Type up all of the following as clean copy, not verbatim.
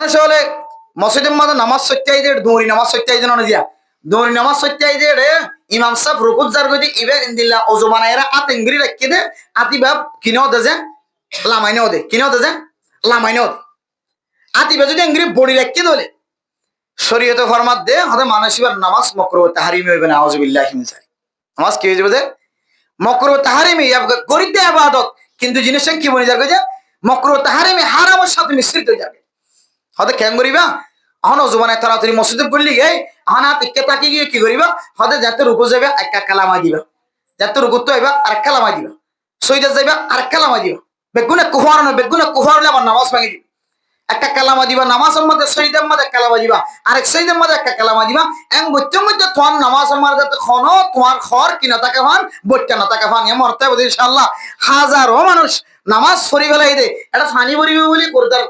আসলে মসজিদের মধ্যে নামাজ সত্যাই দে দৌড়ি নামাজ সত্যাই দেন দিয়া দৌড়ি নামাজ সত্যাই দে রে ইমাম সাহেব রুকুত জার গদি ইবে ইনদিল্লা ওযু বানায়রা আত ইংরি রাখকে দে আতি বাব কিনো দে যে লামাইনো দে কিনো দে যে লামাইনো দে আতি বে যদি ইংরি বডি রাখকে দলে শরীয়তে ফরমাত দে হদে মানসিবার নামাজ মাকরুহ তাহরিমি হইবে না আউযুবিল্লাহি মিন যালিক নামাজ কি হইবে দে মাকরুহ তাহরিমি গরিব দে ইবাদত কিন্তু জিনিসটা কি বনি যাবে যে মাকরুহ তাহরিমি হারামের সাথে মিশ্রিত হয়ে যাবে হদে কেন করিবা এখন জুবানে তাড়াতাড়ি মসজিদে পড়লি গে এখন টিকে তাকি গিয়ে কি করিবা হদে যাতে রুকু যাবে একটা কালামা দিবা যাতে রুকু তো হইবা আর কালামা দিবা সইদা যাইবা আর কালামা দিবা বেগুনে কুফার না বেগুনে কুফার হলে আমার নামাজ ভাঙি দিবা একটা কালামা দিবা নামাজের মধ্যে সইদার মধ্যে কালামা দিবা আরেক সইদার মধ্যে একটা কালামা দিবা এং বইতে মধ্যে তোমার নামাজের মধ্যে খন তোমার খর কিনা তাকে ভান বইটা না তাকে ভান এমন অর্থে বলি ইনশাআল্লাহ হাজারো মানুষ নামাজ পড়ি ফেলাই দে এটা ফানি পড়িবে বলি করতার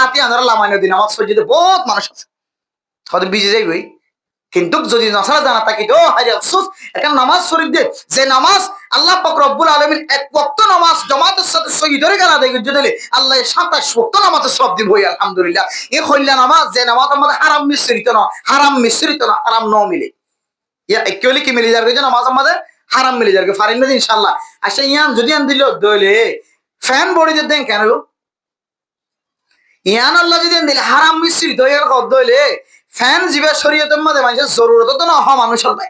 আতি আনারা লামাইনো দিন নামাজ পড়িতে বহুত মানুষ আছে হয়তো বিজে যাইবই কিন্তু যদি নসারা জানা থাকি তো হায় আফসোস একটা নামাজ শরীফ দে যে নামাজ আল্লাহ পাক রব্বুল আলামিন এক ওয়াক্ত নামাজ জামাতের সাথে শহীদের গেলা দেয় যদি আল্লাহ 27 ওয়াক্ত নামাজের সব দিন হই আলহামদুলিল্লাহ এই হইলা নামাজ যে নামাজ আমাদের হারাম মিশ্রিত না হারাম ন মিলে ইয়া একচুয়ালি কি মিলে যাবে যে নামাজ আমাদের হারাম মিলে যাবে ফারিন না ইনশাআল্লাহ আচ্ছা ইয়ান যদি আন দিল দলে ফ্যান বডি দেন কেন ইয়ান আল্লাহ যদি দিলে হারাম মিশ্রিত হয়ে কত হইলে ফ্যান জিবা শরীয়তের মধ্যে মানুষের জরুরত তো না হয় মানুষের নাই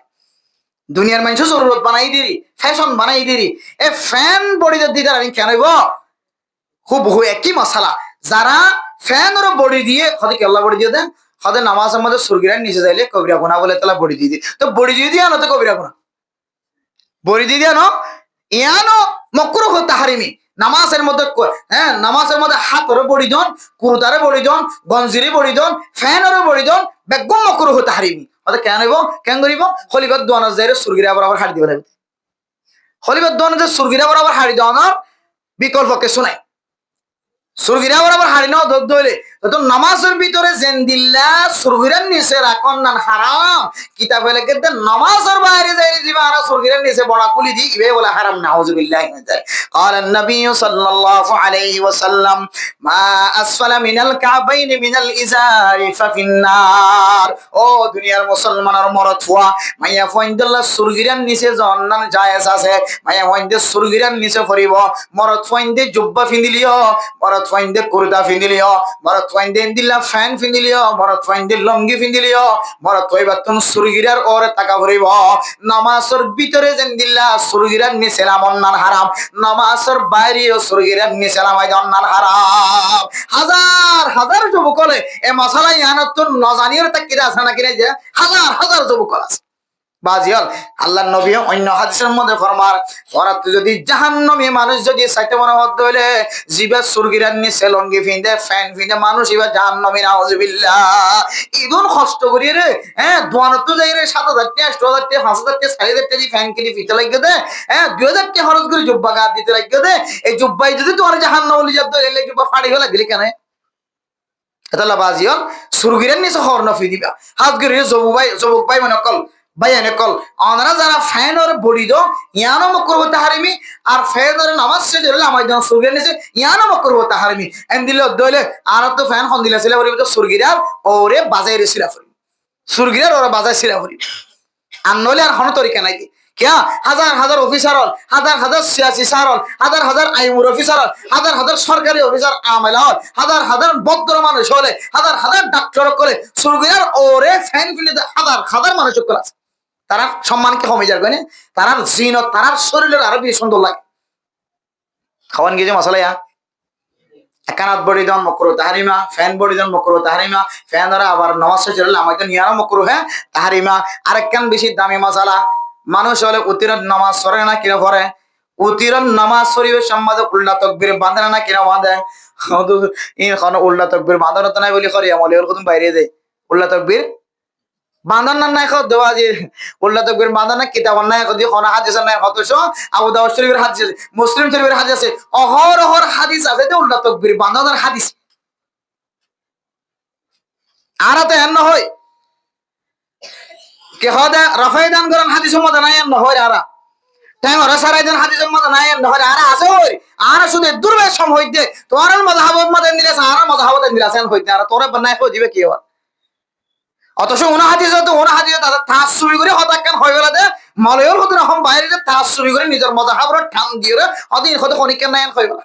দুনিয়ার মানুষের জরুরত বানাই দিরি ফ্যাশন বানাই দিরি এ ফ্যান বডিতে দিতে আমি কেন খুব একই মশালা যারা ফ্যান ওর বডি দিয়ে হতে কি আল্লাহ বডি দিয়ে দেন হতে নামাজের মধ্যে সুরগিরার নিচে যাইলে কবিরা গুনা বলে তালা বডি দিয়ে দিই তো বডি দিয়ে দিয়ে আনো তো কবিরা গুনা বডি দিয়ে দিয়ে আনো ইয়ানো মকরুহ তাহরিমি নামাজের মধ্যে হ্যাঁ নামাজের মধ্যে হাতরে বড়ি দন কুরুতারে বড়ি দন গঞ্জিরে বড়ি দন ফ্যানরে বড়ি দন বেগম মকরুহ তাহরিমি অর্থাৎ কেন হইব কেন করিব হলিবাদ দোয়ানা যাইরে সুরগিরা বরাবর হাড়ি দিবে হলিবাদ দোয়ানা যে সুরগিরা বরাবর হাড়ি দেওয়ানোর বিকল্পকে শোনাই সুরগিরা বরাবর হাড়ি নাও দোদ দইলে তো নামাজের ভিতরে জেন্দিল্লা সুরগিরার নিচে রাখন না হারাম কিতাবে লেখে দেন নামাজের বাইরে যাইলে দিবা আর সুরগিরার নিচে বড়া কুলি দি ইবে বলে হারাম নাউযুবিল্লাহি মিন যালিক قال النبي صلى الله عليه وسلم ما اسفل من الكعبين من الازار ففي النار ও দুনিয়ার মুসলমানের মরদ ফুয়া মাইয়া ফইন্দাল্লাহ সুরগিরার নিচে জান্নাত জায়েজ আছে মাইয়া ফইন্দে সুরগিরার নিচে পড়িব মরদ ফইন্দে জুব্বা ফিন্দিলিও মরদ ফাইন্দে কুর্তা ফিন্দিলিও মরদ ফাইন্দে দিল্লা ফ্যান ফিন্দিলিও মরদ ফাইন্দে লঙ্গি ফিন্দিলিও মরদ কইবাতুন সুরগিরার ওরে টাকা ভরিব নামাজের ভিতরে যেন দিল্লা সুরগিরার নিচে নামন্নান হারাম নামাজের বাইরেও সুরগিরার নিচে নামাই দন্নান হারাম হাজার হাজার যুবকলে এ মশালা ইয়ানত নজানির তা কিরা আছে না কিরা যে হাজার হাজার যুবকল আছে বাজিয়াল আল্লাহর নবী অন্য হাদিসের মধ্যে ফরমার ওরাত যদি জাহান্নামী মানুষ যদি সাইতে মনোবদ্ধ হইলে জিবা সুরগিরার নিচে লঙ্গি ফিন্দে ফ্যান ফিন্দে মানুষ ইবা জাহান্নামী নাউযুবিল্লাহ ইদুন কষ্ট করি রে হ্যাঁ দোয়ানত তো যাই রে ৭০০০ টাকা ৮০০০ টাকা ৫০০০ টাকা ৬০০০ টাকা ফ্যান কিনে ফিতে লাগিয়ে দে হ্যাঁ ২০০০ টাকা খরচ করে জুব্বা গা দিতে লাগিয়ে দে এই জুব্বাই যদি তোমার জাহান্নাম বলি যাব এলে জুব্বা ফাড়ি ফেলা দিলি কেন এতলা বাজিয়াল সুরগিরার নিচে হরন ফি দিবা হাত গরে যুবক ভাই মনে কল বাইয়ানে কল আমরা যারা ফ্যান ওর বডি দো ইয়ানো মকরুহ তাহরিমি আর ফ্যান ওর নামাজ শেষ হলে আমার যখন সুরগির নিচে ইয়ানো মকরুহ তাহরিমি এন দিলে দইলে আর তো ফ্যান খন দিলা ছিল বলি তো সুরগিরার ওরে বাজাই রেছিলা ফরি সুরগিরার ওরে বাজাই ছিলা ফরি আর নইলে আর হন তরিকা নাই क्या হাজার হাজার অফিসার হল হাজার হাজার সিয়াসি সার হল হাজার হাজার আইমুর অফিসার হল হাজার হাজার সরকারি অফিসার আমেলা হল হাজার হাজার ভদ্র মানুষ হলে হাজার হাজার ডাক্তার করে সুরগিরার ওরে ফ্যান ফিলে হাজার হাজার মানুষ আছে তারা সম্মানকে কমে যাবে না তার জিনত তার শরীরের আরো বেশি সুন্দর লাগে খাওয়ান গিয়ে যে মশলা একানাত বডি দন মকরুহ তাহরিমা ফ্যান বডি দন মকরুহ তাহরিমা ফ্যান দ্বারা আবার নামাজ শেষ হলে আমাদের নিয়ানো মকরুহ হ্যাঁ তাহরিমা আরেকখান বেশি দামি মশলা মানুষ হলে উতিরন নামাজ সরে না কিনা পড়ে উতিরন নামাজ শরীফের সম্বন্ধে উল্টা তকবীর বাঁধে না কিনা বাঁধে উল্টা তকবীর বাঁধানো তো নাই বলি করি আমলে ওর কত বাইরে দেয় উল্টা তকবীর বাঁধান না নাই দেওয়া যে উল্টা তকবীর বাঁধান না কিতাব নাই দিয়ে কোন হাদিস নাই অথচ আবু দাউদ শরীফের হাদিস আছে মুসলিম শরীফের হাদিস আছে অহরহর হাদিস আছে যে উল্টা তকবীর বাঁধানোর হাদিস আর তো এন্ন হয় কে হদা রাফাই দান করেন হাদিস মধ্যে নাই এন্ন হয় আর তাই ওরা সারাই দিন হাদিসের মতো নাই ধরে আর আছে ওই আর শুধু দুর্বেশ সম হইতে তোর মজাহাবত মতে দিলেছে আর মজাহাবত দিলাছেন হইতে আর তোরা বানাই হই দিবে কি হয় অথচ ওনা হাদিস তাদের তাসুবি করে হতাকান হয়ে গেল যে মলয়র হতে রকম বাইরে যে তাসুবি করে নিজের মজাহাবর ঠান দিয়ে অদিন হতে খনিকের নায়ন হয়ে গেল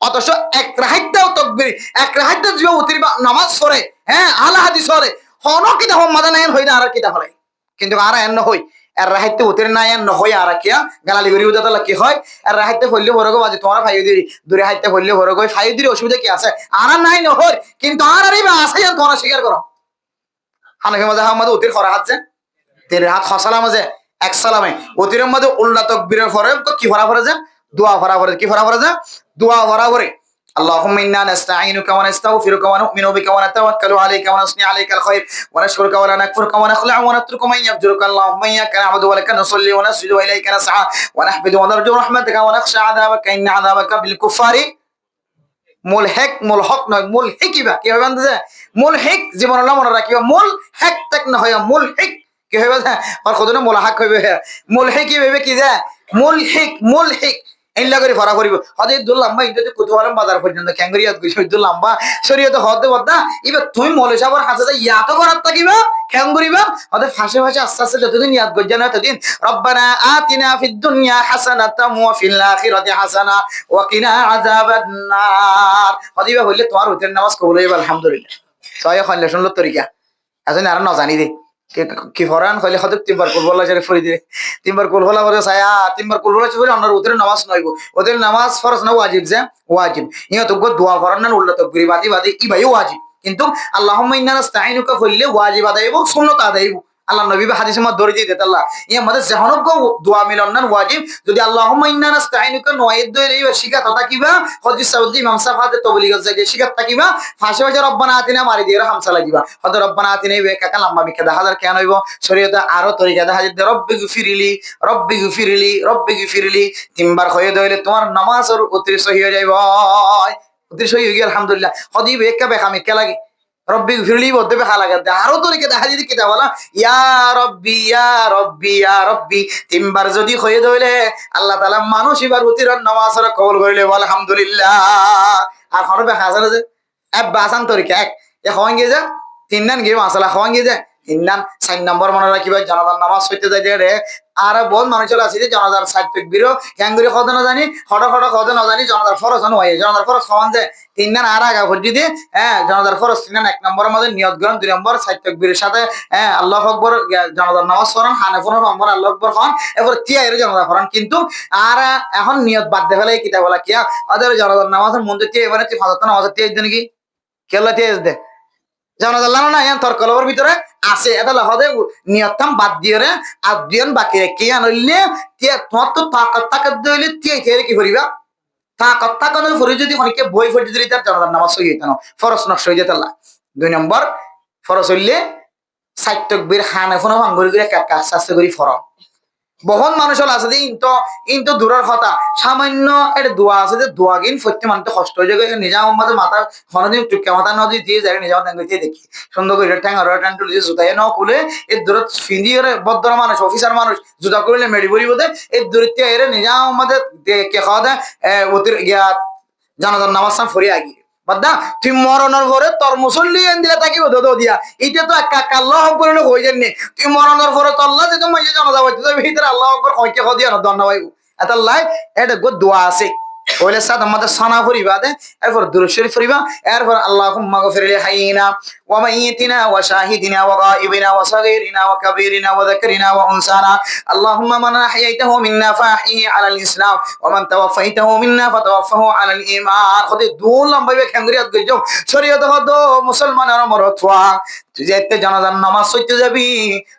অথচ এক রাহাইতেও তকবির এক রাহাইতে যে উতির নামাজ পড়ে হ্যাঁ আলা হাদিস পড়ে হন কিতা হম মাদা নায়ন হই না আর কিতা হলাই কিন্তু আর এন হই আর রাহাইতে উতির নায়ন নহই আর কিয়া গালালি গরি উদাতলা কি হয় আর রাহাইতে ফললে ভরে গো বাজে তোমার ফাইও দিরি দূরে হাইতে ফললে ভরে গো ফাইও দিরি অসুবিধা কি আছে আর নাই নহই কিন্তু আর আরিবা আছে তোমরা স্বীকার করো হানফি মাযহাব মধ্যে উতির খরা হাত যে তের হাত খসালা মাঝে এক সালামে উতিরের মধ্যে উল্লা তাকবীরের পরে তো কি ভরা ভরে যে দোয়া ভরা ভরে কি ভরা ভরে যে দোয়া ভরা ভরে اللهم انا نستعينك ونستغفرك ونؤمن بك ونتوكل عليك ونثني عليك الخير ونشكرك ولا نكفرك ونخلع ونترك من يفجرك اللهم اياك نعبد ولك نصلي ونسجد واليك نسعى ونحمد ونرجو رحمتك ونخشى عذابك ان عذابك بالكفار মুলহিক মুলহক নয় মুলহিকিবা কি হবে জানতে মুলহিক জীবন আল্লাহ মনে রাখিবা মুলহিক তাক না হয় মুলহিক কি হবে আর কতদিন মুলহাক হইবে মুলহিকি হইবে কি যে মুলহিক ইল্লা করে ভরা করিব হদে দুল্লাম্বা ইনতে কুতুয়ালাম বাজার পর্যন্ত ক্যাঙ্গরিয়াত গইছে দুল্লাম্বা শরীয়ত হদে বদা এবার তুমি মলে সাবর হাসে যা ইয়াতো করাত থাকিবা ক্যাঙ্গরিবা হদে ফাঁসে ফাঁসে আস্তে আস্তে যতদিন ইয়াদ গজ্জা না ততদিন রব্বানা আতিনা ফিদ দুনিয়া হাসানাতাম ওয়া ফিল আখিরাতি হাসানা ওয়া কিনা আযাবান নার হদিবা হইলে তোমার উতের নামাজ কবুল হইবে আলহামদুলিল্লাহ সয় খলে শুনলো তরিকা এখন আর না জানি দে কি ফরান কইলে হয়তো তিনবার কুল বলা যায় ফরি দিয়ে তিনবার কুল বলা করে ছায়া তিনবার কুল বলা চলে আমরা ওদের নামাজ নইব ওদের নামাজ ফরজ না ওয়াজিব যে ওয়াজিব ইয়া তো দোয়া করার না উল্টা তাকবীর বাদি ই ভাই ওয়াজিব কিন্তু আল্লাহুম্মা ইন্না নাস্তাইনুকা কইলে ওয়াজিব আদায় এবং সুন্নাত আদায় আল্লাহ নবী হাদিসে মধ্যে ধরে দিয়ে আল্লাহ ইয়া মধ্যে জাহানব দোয়া মিলন না ওয়াজিব যদি আল্লাহুম্মা ইন্না নাস্তাইনুকা নওয়াইদ দইলে শিখা তথা কিবা হদিস সাউদি ইমাম সাফাতে তবলিগ যাই শিখা তাকিবা ফাঁসে ফাঁসে রব্বানা আতিনা মারি দিয়ে হামসা লাগিবা হদ রব্বানা আতিনা বে কাকা লম্বা বিকা 10000 কেন হইব শরীয়তে আরো তরিকা দেখা যায় রব্বি গফিরলি তিনবার হয়ে দইলে তোমার নামাজের অতিরিক্ত হয়ে যাইব অতিরিক্ত হয়ে গিয়ে আলহামদুলিল্লাহ হদি বে কা বেখামি কে লাগে রব্বি গফিরলি বলতে বেখা লাগে আরো তরিকা দেখা যদি কিতা বলা ইয়া রব্বি তিনবার যদি হয়ে দইলে আল্লাহ তাআলা মানুষ এবার অতির নামাজের কবুল করিলে আলহামদুলিল্লাহ আর হরবে বেখা আছে যে এক বাসান তরিকা এক হওয়ান গিয়ে যা তিন নান গিয়ে মাসালা হওয়ান গিয়ে যায় তিন নাম 4 নম্বর মনে রাখিবা জানাজার নামাজ হইতে যাই রে আর বহুত মানুষ আছে যে জানাজার সাইড বিরো ক্যাঙ্গুরি কত না জানি হট কত না জানি জানাজার ফরজ হয় জানাজার ফরজ হওয়ান যায় তিন নান আর আগা ভর্তি দিয়ে হ্যাঁ জানাজার ফরজ 3 নান 1 নম্বরের মধ্যে নিয়ত গ্রহণ 2 নম্বর সাইড তাকবীরের সাথে হ্যাঁ আল্লাহু আকবার জানাজার নামাজ পড়ান হানাফি নম্বর আল্লাহু আকবার খান এবার তিয়া এর জানাজা পড়ান কিন্তু আর এখন নিয়ত বাদ দে ফেলে কিতা বলা কিয়া ওদের জানাজার নামাজের মধ্যে তিয়া এবারে ফাজাত নামাজ তিয়া দিন কি কেলা তিয়া দে জানা জানলাম না ইয়ান তোর কলবের ভিতরে আছে এটা লহদে নিয়তম বাদ দিয়ে রে আর দিন বাকি রেখে আনলে তিয়া তোমার তো তাকত দইলে তিয়া কে কি করিবা তাকত ফরি যদি অনেকে বই ফটি দিলে তার জানাজার নামাজ হয়ে যেত না ফরজ নষ্ট হয়ে যেত আল্লাহ 2 নম্বর ফরজ হইলে 4 তাকবীর হানাফি ভাঙ্গরি করে কাজ আস্তে করি ফরজ বহুত মানুষ আছে যে ইনতো দূরের কথা সামান্য একটা দোয়া আছে যে দোয়া গিন ফত্যি মানতে কষ্ট হয়ে যায় নিজা আমাদের মাথা হনদিন টুকে মাথা নদী দিয়ে যায় নিজা মাথা দিয়ে দেখি সুন্দর করে ট্যাং আর ট্যাং টুলি জুতাই ন খুলে এর দূরত ফিন্দিয়ে বদ্র মানুষ অফিসার মানুষ জুতা করলে মেডি বলি বোধে এর দূরত্বে এর নিজা আমাদের কে খাওয়া দেয় অতির গিয়া জানাজার নামাজ ফরিয়ে আগিয়ে বাদা তুই মরণের ঘরে তোর মুসল্লি এন দিলে থাকিব দো দিয়া এটা তো আল্লাহ আকবার হয়ে যাননি তুই মরণের ঘরে তল্লা যে তুমি জানাজা হইতে যাবে ভিতরে আল্লাহ আকবার কয়কে দিয়া না দন্না ভাইবো এত লাই এটা গো দোয়া আছে ওইলে সাথে আমাদের সানা ফরিবা দে এরপর দুরূদ শরীফ ফরিবা এরপর আল্লাহুম্মা গফির লি হাইয়িনা ওয়া মাইয়িতিনা ওয়া শাহিদিনা ওয়া গায়িবিনা ওয়া সাগীরিনা ওয়া কাবীরিনা ওয়া যাকরিনা ওয়া উনসানা আল্লাহুম্মা মান আহইয়াতাহু মিন্না ফাহইহি আলাল ইসলাম ওয়া মান তাওয়াফাইতাহু মিন্না ফাতাওয়াফাহু আলাল ঈমান খদে দুল লম্বাইবে খেঙ্গরিয়াত গইজো শরীয়ত হদ মুসলমানের মরতওয়া তুই যেতে জানাজার নামাজ হইতে যাবি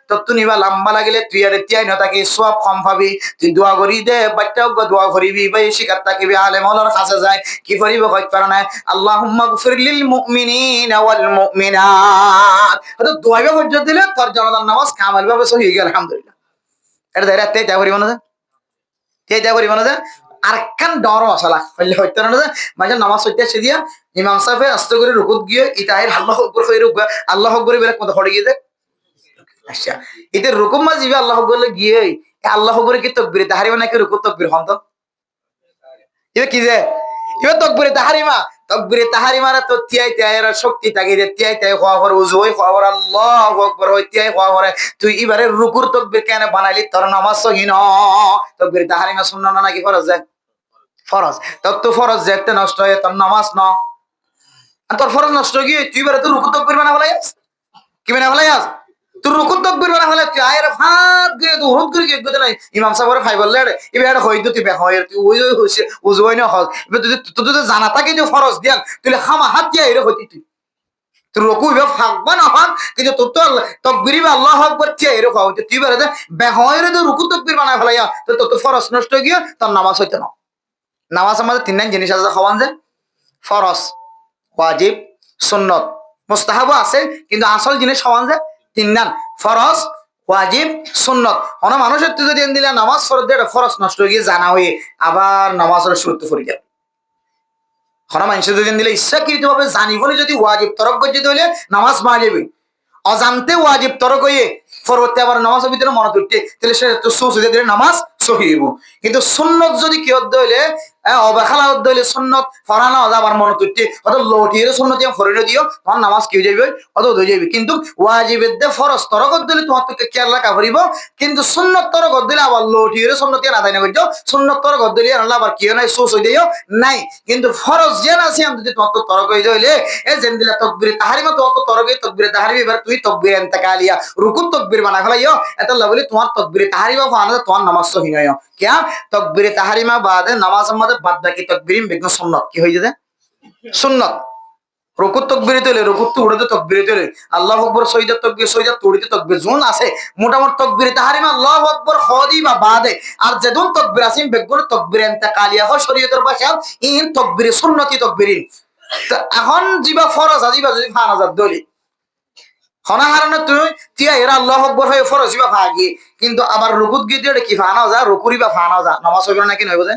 তো তুই নিবা লম্বা লাগিলে তুই আর তিয়াই না থাকি সব কম পাবি তুই দোয়া করি দে বাচ্চাও দোয়া করিবি ভাই শিকার থাকিবি আলেম ওলার কাছে যায় কি করিব কইতে পারে না আল্লাহুম্মা গফির লিল মুমিনিনা ওয়াল মুমিনাত তো দোয়াবে করতে দিলে তোর জানাজার নামাজ কামাল ভাবে সহি গেল আলহামদুলিল্লাহ এটা ধরে তে যা করিব না তে যা করিব না আর কান ডর মশলা হইলে হইতে না মাঝে নামাজ হইতে এসে দিয়া ইমাম সাহেব আস্তে করে রুকুত গিয়ে ইতাহের আল্লাহু আকবার কইরে আল্লাহু আকবার বেরে কত হড়ে গিয়ে আচ্ছা এতে রুকুম মাঝে আল্লাহু আকবার গিয়ে আল্লাহ করে কি তকবিরে তাহারিমা নাকি রুকু তকবির হন তো এবার কি যে এবার তকবিরে তাহারিমা তকবিরে তাহারিমারা তো তিয়াই তিয়াইয়ের শক্তি থাকে যে তিয়াই তিয়াই হওয়া পরে উজু হই হওয়া পরে আল্লাহু আকবার হই তিয়াই হওয়া পরে তুই এবারে রুকুর তকবির কেন বানাইলি তোর নামাজ সহি ন তকবিরে তাহারিমা শুননা না নাকি ফরজ যায় ফরজ তোর তো ফরজ যেতে নষ্ট হয়ে তোর নামাজ ন আর তোর ফরজ নষ্ট গিয়ে তুই এবারে তো রুকু তকবির বানা ফেলাই কি বানা ফেলাই তুই রুকু তকবির বানা ফেলাই তুই আয়ের ফাঁক গিয়ে তুই হুদ করে গিয়ে নাই ইমাম সাহেবের ফাই বললে এবার হয়তো তুই বেহ তুই ওই হইছে উজু হয় না হল এবার তুই যদি জানা থাকে যে ফরজ দিয়ান তুই খামা হাত দিয়া এর হইতি তুই তুই রুকু এবার ফাঁকবা না ফাঁক কিন্তু তোর তো তকবির আল্লাহ আকবার তিয়া এর খাওয়া তুই এবারে বেহ তো রুকু তকবির বানা ফেলাইয়া তো তোর তো ফরজ নষ্ট গিয়ে তোর নামাজ হইতো না নামাজ আমাদের তিন জিনিস আছে খাওয়ান যে ফরজ ওয়াজিব সুন্নত মুস্তাহাবও আছে কিন্তু আসল জিনিস সমান যে তিন নান ফরজ ওয়াজিব সুন্নত অনেক মানুষের তুই যদি দিলে নামাজ ফরজ দিয়ে ফরজ নষ্ট হয়ে গিয়ে জানা হয়ে আবার নামাজের শুরুতে ফরি যাবে হনা মানুষের যদি দিলে ইচ্ছাকৃত ভাবে জানি বলে যদি ওয়াজিব তরক করে যেতে হলে নামাজ মা যাবে অজান্তে ওয়াজিব তরক হয়ে পরবর্তী আবার নামাজের ভিতরে মনে করতে তাহলে সে দিলে নামাজ সহিব কিন্তু সুন্নত যদি কি হতে হইলে অবহেলা হতে হইলে সুন্নত ফরানো আবার মনে করতে অত লটিয়ে সুন্নত ফরিয়ে দিও তোমার নামাজ কি হয়ে যাবে অত হয়ে যাবে কিন্তু ওয়াজিবের দে ফরজ তরক দিলে তোমার তোকে খেয়াল রাখা করিব কিন্তু সুন্নত তরক দিলে আবার লটিয়ে সুন্নত আদায় না করছো সুন্নত তরক দিলে আবার কি নাই সুস হয়ে যাইও নাই কিন্তু ফরজ যে আছে আমি যদি তোমার তো তরক হয়ে যাইলে এ যেন দিলে তকবিরে তাহারিমা তোমার তো তরক তকবিরে তাহারিমা এবার তুই তকবির এনতে কালিয়া রুকুত তকবির বানা ফেলাইও এটা বলি তোমার তকবিরে তাহারিমা ফানা তোমার নামাজ সহি নয় क्या तकबीर ताहरीमा बाद नामाज मध्य बाद बाकी तकबीर बेगन सुन्नत की হয়ে যায় সুন্নত রুকুত তকবীর তোলে রুকুত তো উড়ে তকবীর তোলে আল্লাহু আকবার সইদা তোড়িতে তকবীর জোন আছে মোটামুটি তকবীর তাহরিমা আল্লাহু আকবার খদিমা বাদে আর যেদুন তকবীর আছে বেগুন তকবীর ইন্তেকালিয়া হয় শরীয়তের ভাষা ইন তকবীর সুন্নতি তকবীর তো এখন জিবা ফরজ আজিবা যদি ফানাজাত দলি হনাহারণে তুই তিয়া এরা আল্লাহ আকবর হয়ে ফরজ বা ভাগি কিন্তু আবার রুকুত গিয়ে দিয়ে কি ফানাও যা রুকুরি বা ফানাও যা নামাজ হইবে নাকি নয় বোঝে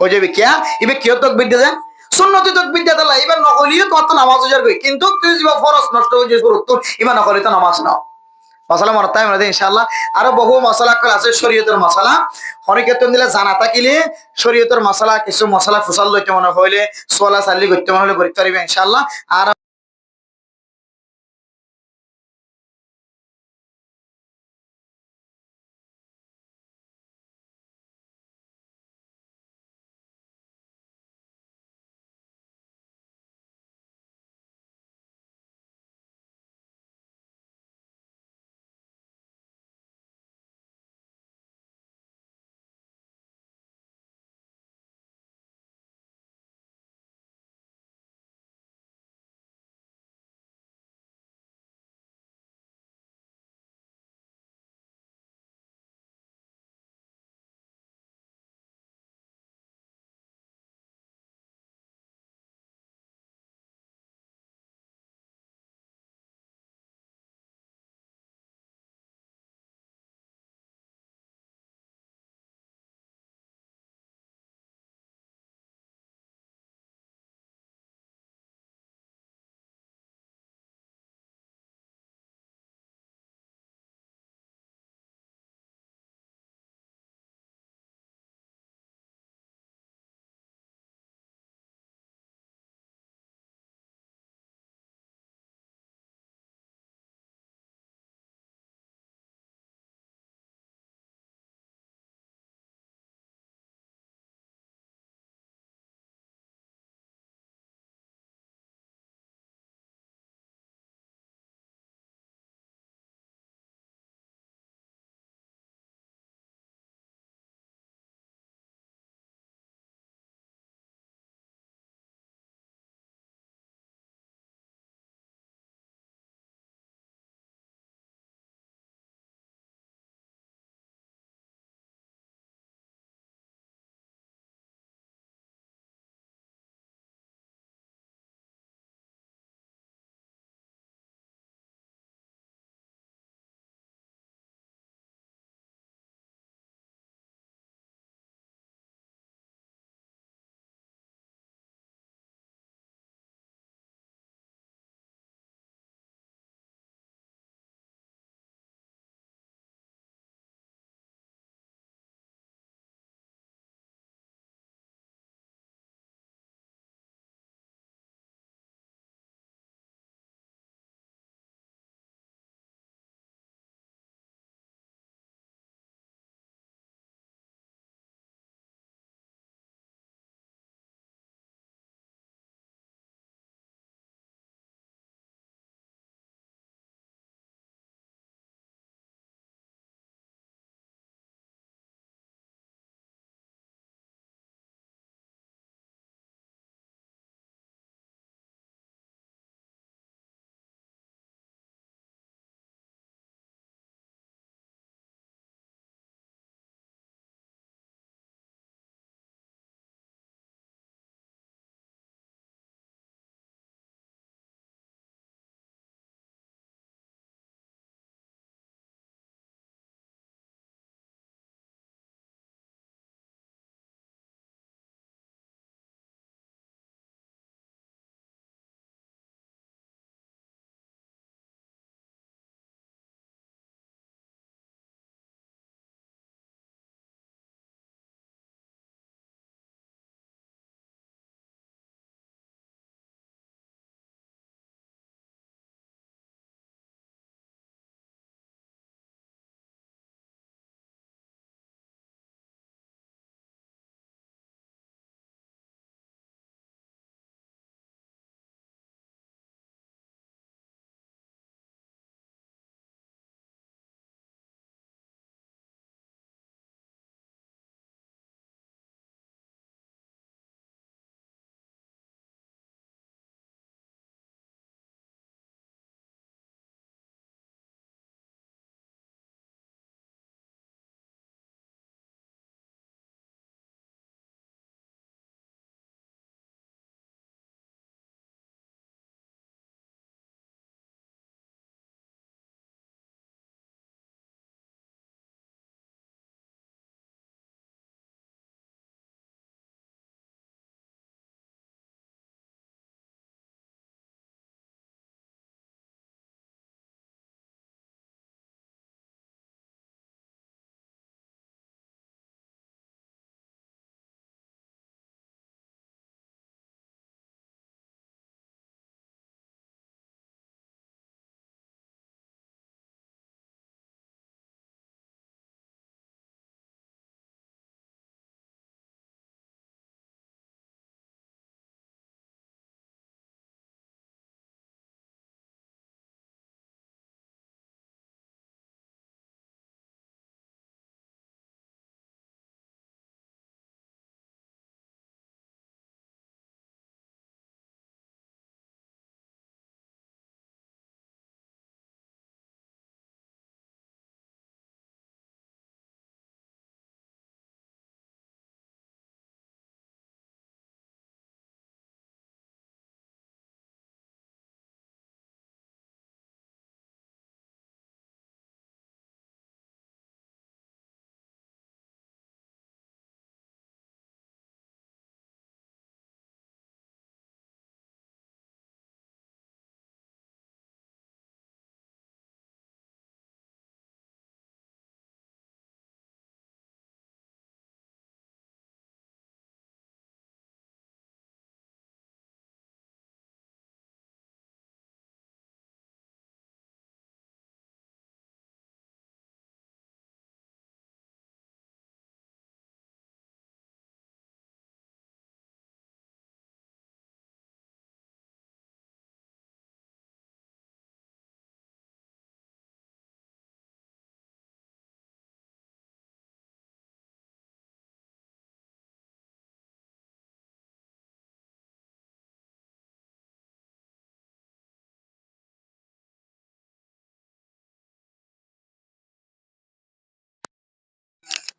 হয়ে যাবে কিয়া ইবে কিয় তকবির দিয়ে যায় সুন্নতি তকবির দিয়ে দিলা এবার নকলিও তোমার তো নামাজ হয়ে যাবে কিন্তু তুই যা ফরজ নষ্ট হয়ে যাবে তোর ইমান নকলি তো নামাজ নাও মশলা মনে তাই মনে ইনশাআল্লাহ আরো বহু মশলা আছে শরীয়তের মশলা অনেক ক্ষেত্রে দিলে জানা থাকিলে শরীয়তের মশলা কিছু মশলা ফুসাল লইতে মনে হইলে সোলা সাল্লি করতে মনে হলে করতে পারবে ইনশাআল্লাহ আর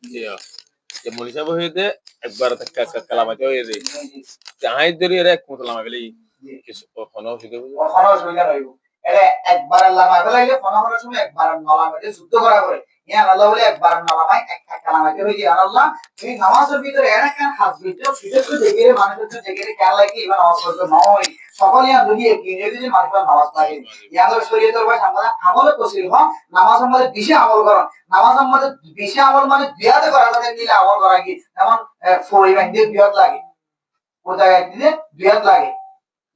Iya. Ya mulai saya bahwa একবার কালামাতে হয়ে যায় যাই ধরে এরা এক মতো লামা গেলেই কিছু কখনো শুধু কখনো অসুবিধা রইব এটা একবার লামা ফেলাইলে কোনো সময় একবার নামাইতে যুদ্ধ করা করে ইয়া আল্লাহ বলে একবার নামাই একটা কালামাতে হই ইয়া আল্লাহ তুমি নামাজের ভিতরে এরা কেন হাসবি তো সেটা তো দেখে মানুষের তো দেখে কেন লাগে এবার নামাজ পড়তে নয় সকল ইয়া যদি যদি মানুষ নামাজ পড়ে ইয়া আল্লাহ শরীয়তের ভাই আমরা আমলে তসিল হ নামাজ আমাদের বেশি আমল করো নামাজ আমাদের বেশি আমল মানে বিয়াতে করা লাগে নিলে আমল করা কি যেমন ফরি বান্ধে বিয়াত লাগে কোথায় দিলে বিয়াত লাগে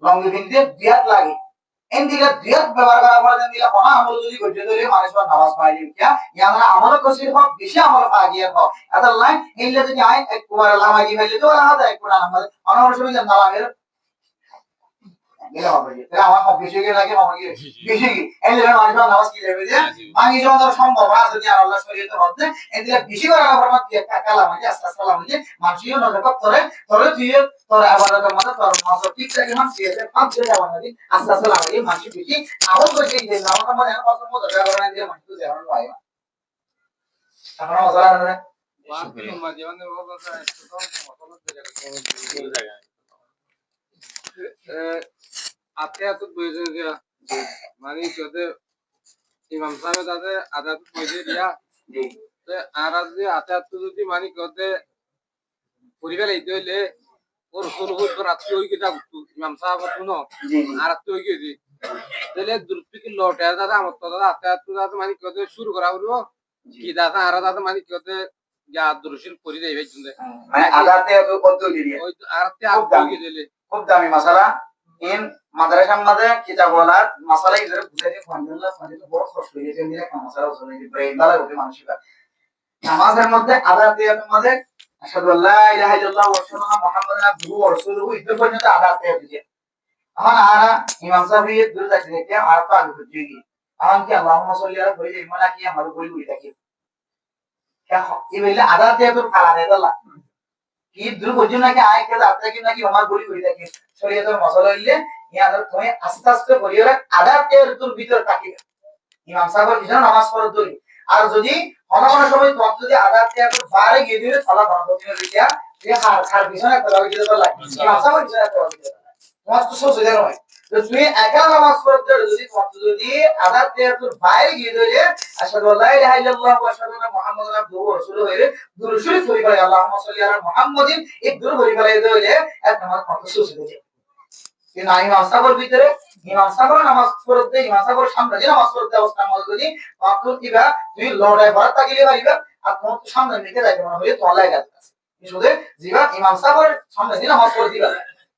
লঙ্গি বিন্দে বিয়াত লাগে এন্দিকে বিয়াত ব্যবহার করা পরে দিলে কোন আমল যদি করতে দিলে মানুষ নামাজ পড়ে কিয়া ইয়ানা আমল তসিল হ বেশি আমল আগিয়ে হ এটা লাইন এইলে যদি আই এক কুমার লামা দি ফেলে তো আলাদা যায় কোরআন আমাদের অনবর সময় না লাগে গেলে হবে তাহলে আমার সব বেশি গেলে লাগে আমার কি বেশি এই যে মানুষ নামাজ কি দেবে যে মানি যখন সম্ভব না যদি আল্লাহ শরীয়তে হচ্ছে এদিকে বেশি করে আবার মত কালাম আছে আসসালাম আছে মানুষও নজর করে তবে তুই তোর আবাদতের মধ্যে তোর নজর ঠিক থাকে না তুই এর পাঁচ দিয়ে যাওয়া নাকি আসসালাম আছে মানুষ বেশি আমল করছে যে নামাজ আমাদের এত পছন্দ ধরে করে দিয়ে মানুষ তো যেমন হয় এখন মশলা না আপনি এত বুঝে দিয়া মানে যদি ইমাম সাহেব তাদের আদাত বুঝে দিয়া আর যদি আতাত যদি মানে কতে পরিবার এই হইলে ওর সরু হইতো রাত্রি হই কিটা ইমাম সাহেব শুনো আর রাত্রি হই গেছি তাহলে দুরুপি লটে দাদা আমার তো দাদা আতাত দাদা মানে কতে শুরু করা হলো কি দাদা আর দাদা মানে কতে যা দুরুশিল পরি দেই ভাই শুনলে মানে আদাতে তো কত দিলি ওই আরতে আর হই গেলে খুব দামি মশলা ইন মাদ্রাসার মধ্যে কিতাবওয়ালার মশলা ইধরে বুঝাই দিয়ে আলহামদুলিল্লাহ ফাজিল বড় কষ্ট হয়ে গেছে নিয়ে মশলা ওজনে দিয়ে ব্রেন বালা হবে মানসিকতা নামাজের মধ্যে আদাতের মধ্যে আশহাদু আল্লা ইলাহা ইল্লাল্লাহ ওয়া আশহাদু আন্না মুহাম্মাদান আবদুহু ওয়া রাসূলুহু ইদর পর্যন্ত আদাতে দিছে এখন আরা ইমাম সাহেব দূর যাচ্ছে দেখে আর তো আগে বুঝি এখন কি আল্লাহুম্মা সাল্লি আলা কইলে ইমানা কি আমার বলি বলি থাকে এই বলে আদাতে তোর ফালা দেয় আল্লাহ কি দূর পর্যন্ত নাকি আয় কে যাত্রা কি নাকি আমার বলি বলি থাকে শরীয়তের মশলা হইলে ইয়াদের তুমি আস্তে আস্তে করিয়ে আদাতের তোর ভিতর থাকিবে ইমাম সাহেবের পিছনে নামাজ পড়া দূরে আর যদি কোনো সময় তোমার যদি আদাতে একটু বাইরে গিয়ে দিলে ফলা গণপতির দিকে যে খার পিছনে একটা লাগে দিতে লাগে ইমাম সাহেবের পিছনে একটা লাগে তোমার তো সোজা নয় তো তুমি একা নামাজ পড়তে যদি তোমার যদি আদাতে একটু বাইরে গিয়ে দিলে আশহাদু আল্লা ইলাহা ইল্লাল্লাহ ওয়া আশহাদু আন্না মুহাম্মাদান আবদুহু ওয়া রাসূলুহু হইলে দুরূদ শরীফ পড়ি করে আল্লাহুম্মা সাল্লি আলা মুহাম্মাদিন এই দুরূদ পড়ি করে দিলে এক নামাজ কত সোজা হয়ে যায় কিন্তু ইমাম সাহেবের ভিতরে ইমাম সাহেবের নামাজ পড়তে ইমাম সাহেবের সামনে যে নামাজ পড়তে অবস্থার মধ্যে যদি মাত্র কিবা তুই লড়াই ভরা তাকিলে পারিবা আর তোমার তো সামনে নিতে যাইতে মনে হইলে তোমার লাগে আছে শুধু জিবা ইমাম সাহেবের সামনে যে নামাজ পড়তে দিবা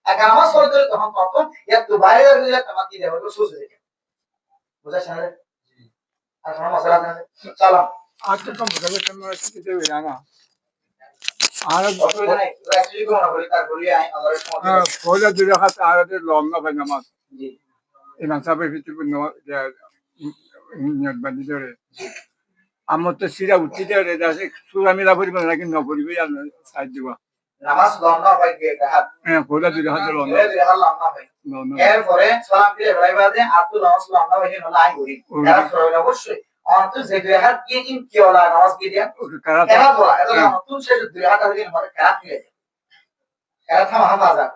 একা নামাজ পড়তে তখন তখন একটু বাইরে গেলে তোমার কি দেবে সুসে দেখে বুঝাছ না আর কোনো মশলা না চলো আচ্ছা তো বুঝাবে কেমন আছে দেবে না আর অসুবিধা নাই অ্যাকচুয়ালি কোন বলি তার বলি আই আদারের সময় পয়লা দুই রাকাত আর লম না ভাই নামাজ জি ইমাম সাহেবের ভিতরে নিয়ত বান্ধি ধরে আমার তো সিরা উঠতে দেয় যাচ্ছে সুরা মিলা পরিমাণ নাকি ন পরিবে সাইড দিব নামাজ লম্বা হয় কে হাত হ্যাঁ পয়লা দুই রাকাত লম না লম্বা হয় এরপরে সালাম দিয়ে ইব্রাহিমাদে আতু নামাজ লম্বা হয়ে গেল লাই করি তারা সরবে অবশ্যই অন্ত যে দুই হাত কি ইন কি ওলা নামাজ কি দিয়া কেরা বলা এটা নতুন সে দুই হাত দিয়ে মানে কেরা দিয়ে কেরা থামা হামাজা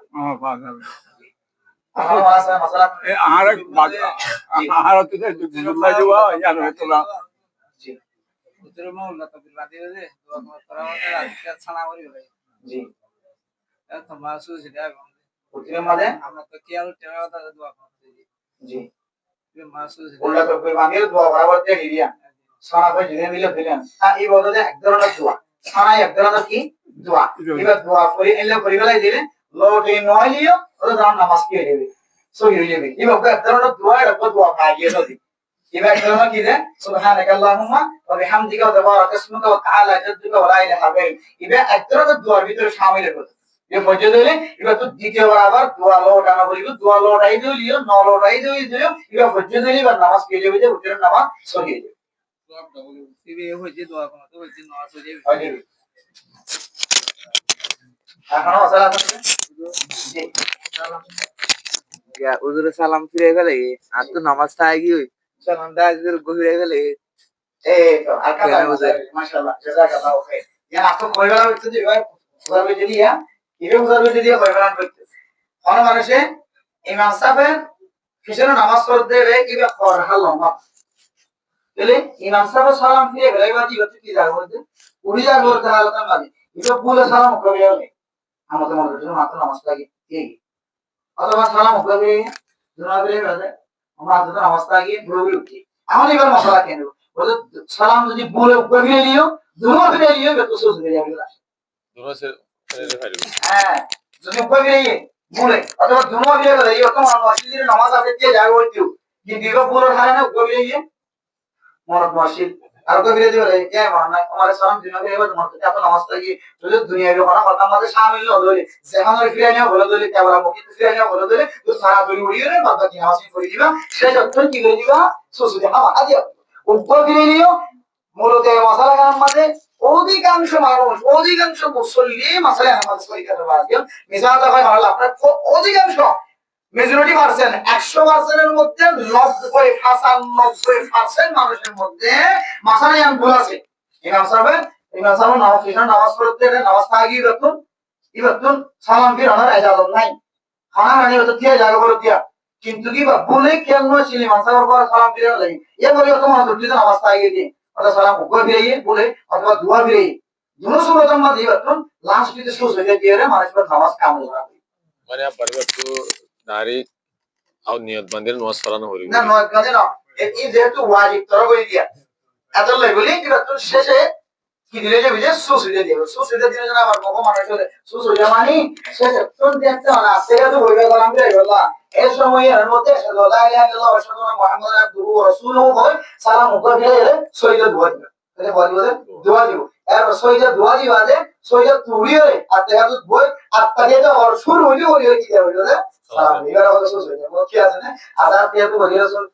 বাজা মাসালা আর আর তো জুলাই দেওয়া জানো তো না জি উত্তর মাওলা তো রাতে দে দোয়া করা আমাদের আজকে ছানা করি ভাই জি তো মাসু সেটা উত্তর মাদে আমরা তো কি আর টেরা কথা দোয়া করতে জি মাসু উল্লা তো কই বানিয়ে দোয়া বরাবর দিয়ে দিয়া সানা কই জিনে মিলে ফেলেন এই বদলে এক ধরনের দোয়া সানা এক ধরনের কি দোয়া এবার দোয়া করে এলে পরিবেলায় দিলে লোটে নয়লিও ওটা দাম নামাজ কি হয়ে যাবে সহি হয়ে যাবে এবার এক ধরনের দোয়া এটা দোয়া পাইয়ে যদি এবার এক ধরনের কি রে সুবহানাকা আল্লাহুম্মা ওয়া বিহামদিকা ওয়া তাবারাকা ইসমুকা ওয়া তাআলা জাদ্দুকা ওয়া লা ইলাহা গায়রুক এবার এক ধরনের দোয়ার ভিতরে শামিল হয়ে ये পর্যন্ত হলে এবার তো দ্বিতীয়বার আবার দোয়া লোটানো বলিব দোয়া লোটাই দিও ন লোটাই দিও এবার পর্যন্ত হলে এবার নামাজ পেয়ে যাবে যে উত্তরের নামাজ সহি হয়ে যাবে সব ডাবল দিবে হইছে দোয়া কোন তো হইছে নামাজ হয়ে যাবে এখনো সালাত আছে জি সালাম ইয়া উজুরে সালাম ফিরে গেলে আর তো নামাজটা আগে হই সালামটা আগে গভীরে গেলে এই তো আলহামদুলিল্লাহ মাশাআল্লাহ জাযাকাল্লাহু খাইর ইয়া আতো কইবার হইতো যে ভাই বুঝার হইতে দিয়া ইবে বুঝার হইতে দিয়া কইবার হইতো কোন মানুষে ইমাম সাহেব কিসের নামাজ পড়তে রে কিবা কর হালো না বলে ইমাম সাহেব সালাম ফিরে গেলে এবার কি জায়গা বলতে উড়ি জায়গা করতে হালতা মানে ইবে বলে সালাম করবে হবে আমাদের মনে হচ্ছে মাত্র নামাজ লাগে কি অথবা সালাম করবে জোনা করে গেলে আমরা আজ নামাজ লাগে ঘুরে উঠি এখন এবার মশলা কেন বলে সালাম যদি বলে করবে নিও জোনা করে নিও তো সোজ হয়ে যাবে দুনো সে ফাইল হ্যাঁ যদি করবে বলে অথবা জোনা করে গেলে এই রকম মসজিদের নামাজ আছে দিয়ে জায়গা হইতো কিন্তু এবার বলে হারে না করবে নিয়ে মরদ মসজিদ আর কই বিরে দিলে কে মানে আমার সালাম দিনা কে এবার মরতে এত নামাজ লাগি যদি দুনিয়া রে কোনা কথা আমাদের শামিল ন ধরে যেখানে ফিরে নিয়ে বলে দিলে ক্যামেরা মুখে ফিরে নিয়ে বলে দিলে তো সারা দুই উড়িয়ে রে বাবা কি নামাজ পড়ি দিবা সেই যত্ন কি করে দিবা সুসুদি হাওয়া আদি উপর ফিরে নিও মূলত এই মশলা গান মাঝে অধিকাংশ মুসল্লি মশলা নামাজ পড়ি করতে পারবেন মিজানটা হয় ভালো আপনার অধিকাংশ মেজরিটি পার্সেন্ট 100% এর মধ্যে 90% মানুষের মধ্যে মাসালে আন ভুল আছে ইমাম সাহেব নামাজ পড়তে নামাজ থাকি ইবাতুন সালাম ফিরানোর ইজাজত নাই খানা রানি হতো দিয়ে জায়গা করে দিয়া কিন্তু কি বলে কেন ছিল ইমাম সাহেব পর সালাম ফিরে লাগে এ বলে তোমার দুটি নামাজ থাকি দিয়ে অথবা সালাম উপর ফিরিয়ে বলে অথবা দুয়া ফিরিয়ে দুনো সুরতম মধ্যে ইবাতুন লাস্ট দিতে সুজ হয়ে দিয়ে মানুষের নামাজ কামল হবে মানে আপনার তো নারী আও নিয়ত বান্দির নামাজ পড়ানো হইল না নয় কাজে না এই যেহেতু ওয়াজিব তর করে দিয়া এত লেগুলি কিবা তো শেষে কি দিলে যে বিজে সুসুদে দিও সুসুদে দিলে না আমার বকো মানুষ হলে সুসুদে মানে শেষে কোন দেখতে না সেটা তো হইবে গলাম রে বলা এই সময়ের মধ্যে লা ইলাহা ইল্লাল্লাহ ওয়া আশহাদু আন্না মুহাম্মাদান আবদুহু ওয়া রাসূলুহু হয় সালাম উপরে গেলে সৈয়দ দোয়া দিবে তাহলে বলি দোয়া দিব আর সৈয়দ দোয়া দিবা যে সৈয়দ তুড়িয়ে আর দেখা তো বই আর তাকে তো আর শুরু হইলো কি হইলো সালাম এবারে হলো সুসুদে কি আছে না আদার দিয়ে তো বলি রাসূল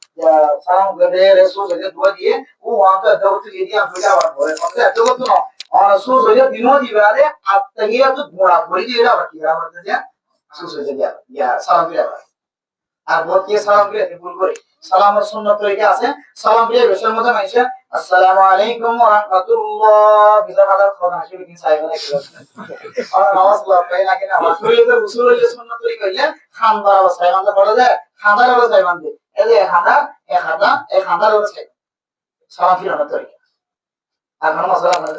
সালাম করে রাসূল যে দোয়া দিয়ে ও ওয়ান্টা দাও তো দিয়ে আমি আবার বলে কথা এত কথা না আর রাসূল যে দিনো দিবারে আর তাকে তো গোড়া করে দিয়ে আবার কি আবার দিয়ে সুসুদে দিয়া ইয়া সালাম দিয়া আর বলতে সালাম দিয়ে ভুল করে সালামের সুন্নাত রইতে আছে সালাম দিয়ে বেশের মধ্যে মাইছে আসসালামু আলাইকুম ওয়া রাহমাতুল্লাহ বিদা হাদার কথা আসলে কি চাইবে না কি আর নামাজ লাগবে না কিনা আমার শরীরে উসুল হইলে সুন্নাত তরি কইলে খান বাড়াবো সাইমান পড়া যায় খাদার হলো সাইমান দে এই যে খাদার হলো সাইমান সালাম ফিরানো তরি আর কোন মশলা না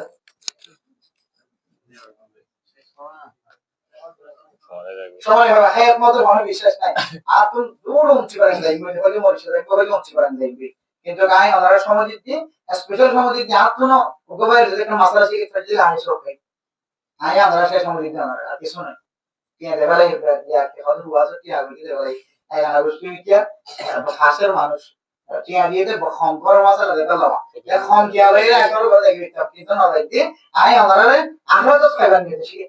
সময় হবে হায়াত মতো কোনো বিশ্বাস নাই আর তুমি দূর উঠতে পারেন যাইবে বলে মরিছে বলে উঠতে পারেন যাইবে কিন্তু গায় ওনারা সমাজিত দিয়ে স্পেশাল সমাজিত দিয়ে আপনি না ওকবারে যে কোনো মশলা শিখে ফেলতে আনি সব খাই আয়া আমরা সেই সমাজিত দিয়ে ওনারা আর কিছু না কি দেবালাই ইয়া কি হদু ওয়াজত কি হবে কি দেবালাই আয়া না বুঝলি কি হাসের মানুষ টিয়া দিয়ে দে খঙ্কর মশলা দেতা লওয়া এ খন কি আলে একবার বলে দেখি কিন্তু না যাইতে আয়া ওনারা আমরা তো খাইবান দিতে শিখে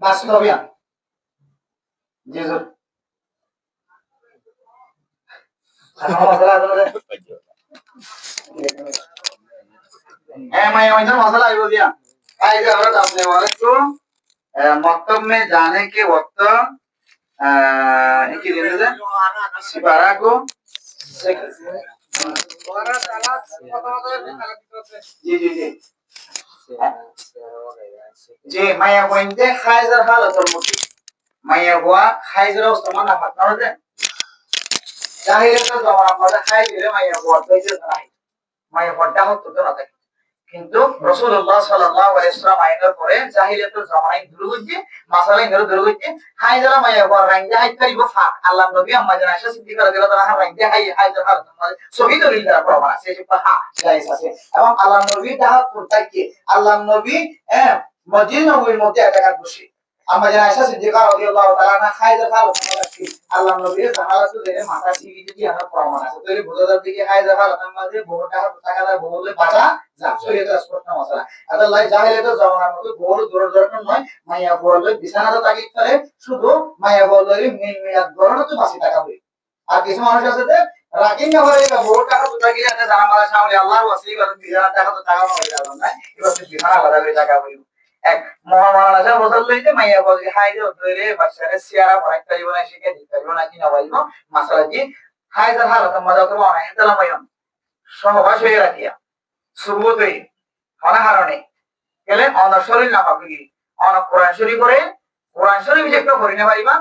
বাস্তবিয়া Jesus. मसला हो गया अपने वाले को मकतब में जाने के वक्त सिपारा को जी जी जी जी मैं वहीं खाइजर हालत और मुझे মাইয়া গোয়া খাইজরা ওসমান না পাতনা হতে জাহিরে তো জমা আমাদের খাইজরে মাইয়া গোয়া কইছে নাই মাইয়া পড়টা হতো তো না থাকে কিন্তু রাসূলুল্লাহ সাল্লাল্লাহু আলাইহি ওয়াসাল্লাম আইনের পরে জাহিরে তো জমাই দূর হইছে মাসালাই দূর দূর হইছে খাইজরা মাইয়া গোয়া রাইন্দা হাই করিব ফা আল্লাহ নবী আম্মা জানা আয়েশা সিদ্দিকা রাদিয়াল্লাহু তাআলা রাইন্দা হাই হাইজরা হাত মানে সবই দলিল দ্বারা প্রমাণ আছে যে হা জায়েজ আছে এবং আল্লাহ নবী তাহা করতে আল্লাহ নবী মদিনা নবীর মধ্যে একা বসে আম্মা জানা আয়েশা সিদ্দিকা রাদিয়াল্লাহু তাআলা না খাইজা খালো কি আল্লাহ নবীর জাহালাতু দেরে মাথা সিগি যদি আমরা প্রমাণ আছে তাহলে বোঝাদার দিকে খাইজা খালো আমাদের বড়টা টাকা বললে বাজা যা শরীয়তে স্পষ্ট মশলা আল্লাহ জাহেলিয়াতে জামানার মতো বড় দূর দরকার নয় মাইয়া বললে বিছানাতে তাকিদ করে শুধু মাইয়া বললে মিনিয়াত গরণ তো বাসি টাকা হই আর কিছু মানুষ আছে যে রাকিং না হলে বড় টাকা তো টাকা গিয়ে জানামার সামনে আল্লাহর ওয়াসিলা করে বিছানা টাকা তো টাকা হয়ে যাবে না এবার বিছানা বাজারে টাকা হই এক মহামানা যা বদললে যে মাইয়া বলি হাই যে ধরে বাচ্চারে সিয়ারা ভরাই করিব না শিখে দিতে পারিব না কিনা বলবো মাসালা কি হাই যা হালত মজা করব না এতলা মাইয়াম সহবাস হয়ে রাখিয়া সুবুতই হনা হারণে গেলে অনার শরীর না পাবি অন কোরআন শরীফ করে কোরআন শরীফ যে একটা পড়ি না পারিবা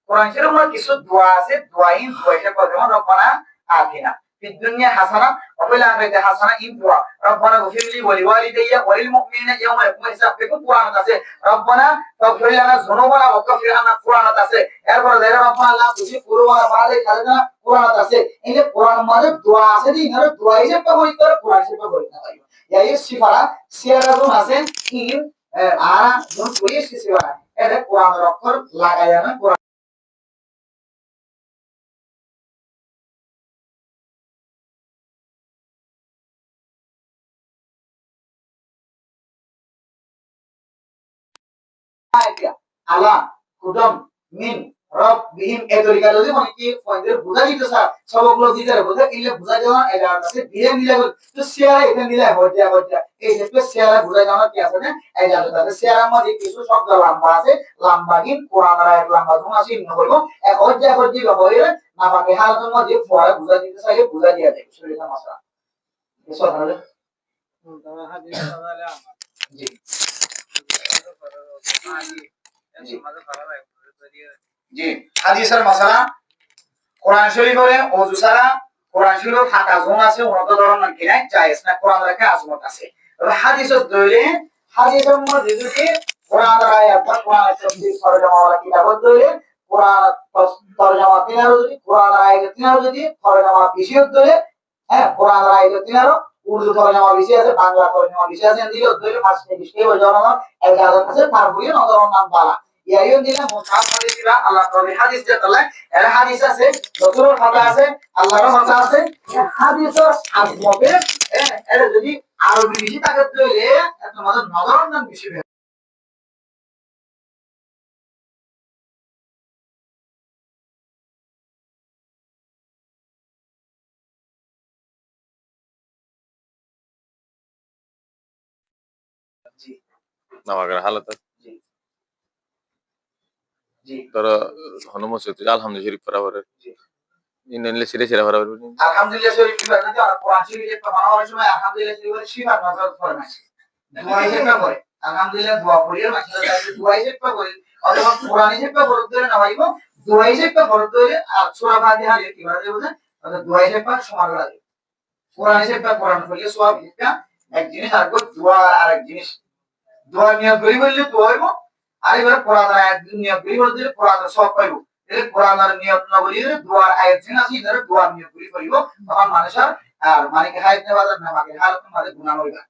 কোরআন শরীফ মধ্যে কিছু দোয়া আছে দোয়াইন দোয়াইটা পড়ে যেমন রব্বানা আতিনা في الدنيا حسنة وفي الآخرة حسنة إن دعاء ربنا اغفر لي ولوالدي وللمؤمنين يوم يقوم الحساب بكم قرآن আছে ربنا اغفر لنا ذنوبنا وكفر عنا قرآن আছে এরপর দেখো রব্বানা লা তুজি কুরবানা বাদে খালেনা قرآن আছে এই যে কোরআন মধ্যে দোয়া আছে যে ইনারে দোয়া হিসেবে পড়ি করে কোরআন হিসেবে পড়ি না পারিবা এই সিফারা সিয়ারাজুন আছে ইন আরা যখন পড়ি সিফারা এটা কোরআনের অক্ষর লাগায়া না কোরআন আল্লাহ কুদম মিন রব বিহিম এই তরিকা যদি মানে কি পয়েন্টে বুঝা দিতে স্যার সবগুলো দিতে বুঝা কিলে বুঝা দেওয়া এটা আছে বিহে মিলে তো শেয়ার এটা মিলে হইয়া এই যে শেয়ার বুঝা দেওয়া কি আছে না এই জানো তাতে শেয়ারের মধ্যে কিছু শব্দ লম্বা আছে লম্বা কি কোরআনের এক লম্বা গুণ আছে ইন্ন বলবো এক হইয়া হইলে না পাকে হালতের মধ্যে পড়া বুঝা দিতে চাইলে বুঝা দিয়া দেয় শরীরটা মাসা এসো তাহলে জি জি হাদিসের মাসালা কোরআন শরীফের ওযু ছাড়া কোরআন শরীফের ফাঁকা জোন আছে উন্নত ধরনের কি নাই জায়েজ না কোরআন রাখে আজমত আছে তবে হাদিসের দলিলে হাদিসের মধ্যে যদি কোরআন আয়াত বা কোরআন তাফসীর তরজমা ওয়ালা কিতাব দলিলে কোরআন তরজমা তিনারো যদি কোরআন আয়াত তিনারো যদি তরজমা বেশি দলিলে হ্যাঁ কোরআন আয়াত তিনারো উর্দু তরজমা বেশি আছে বাংলা তরজমা বেশি আছে দিলে দলিলে মাসে বেশি হয়ে যাওয়ার এক আয়াত আছে তার বইয়ে নজর নাম বালা ইয়াইন দিনা মুসাফ করে দিবা আল্লাহ নবী হাদিস দেখালে এর হাদিস আছে রাসূলের কথা আছে আল্লাহর কথা আছে হাদিসের আজমতে এর যদি আরবি বেশি থাকে তাহলে তোমাদের নজর নাম বেশি হবে জি নামাগের হালত জি জি তোর হনুমসে আলহামদুলিল্লাহ শরীফ বরাবর জি ইন্ডিয়ানলে সিরে সিরে বরাবর আলহামদুলিল্লাহ শরীফ কি বাদ দিয়ে কোরআন শরীফে বানানোর সময় আলহামদুলিল্লাহ শরীফের শিফাত নজর ফরমাইছে দোয়া হিসেবে করে আলহামদুলিল্লাহ দোয়া করিয়ে মাসলা তাই দোয়া হিসেবে করে অথবা কোরআন হিসেবে করে ধরে না ভাইবো দোয়া হিসেবে করে ধরে আর সূরা ফাতিহা কি বলা যায় বুঝেন অর্থাৎ দোয়া হিসেবে সমান করা যায় কোরআন হিসেবে কোরআন পড়লে সওয়াব একটা এক জিনিস আর দোয়া আর এক জিনিস দোয়া নিয়ত করি বললে দোয়া হইব আর এবারে কোরআন আয়াত নিয়ত করি বললে কোরআন সওয়াব পাইব এই কোরআনের নিয়ত না বলিলে দোয়ার আয়াত জিনিস আছে এর দোয়া নিয়ত করি তখন মানুষের আর মানে কি হায়াত নেওয়া না মাকে হালত মানে গুনাহ হইবা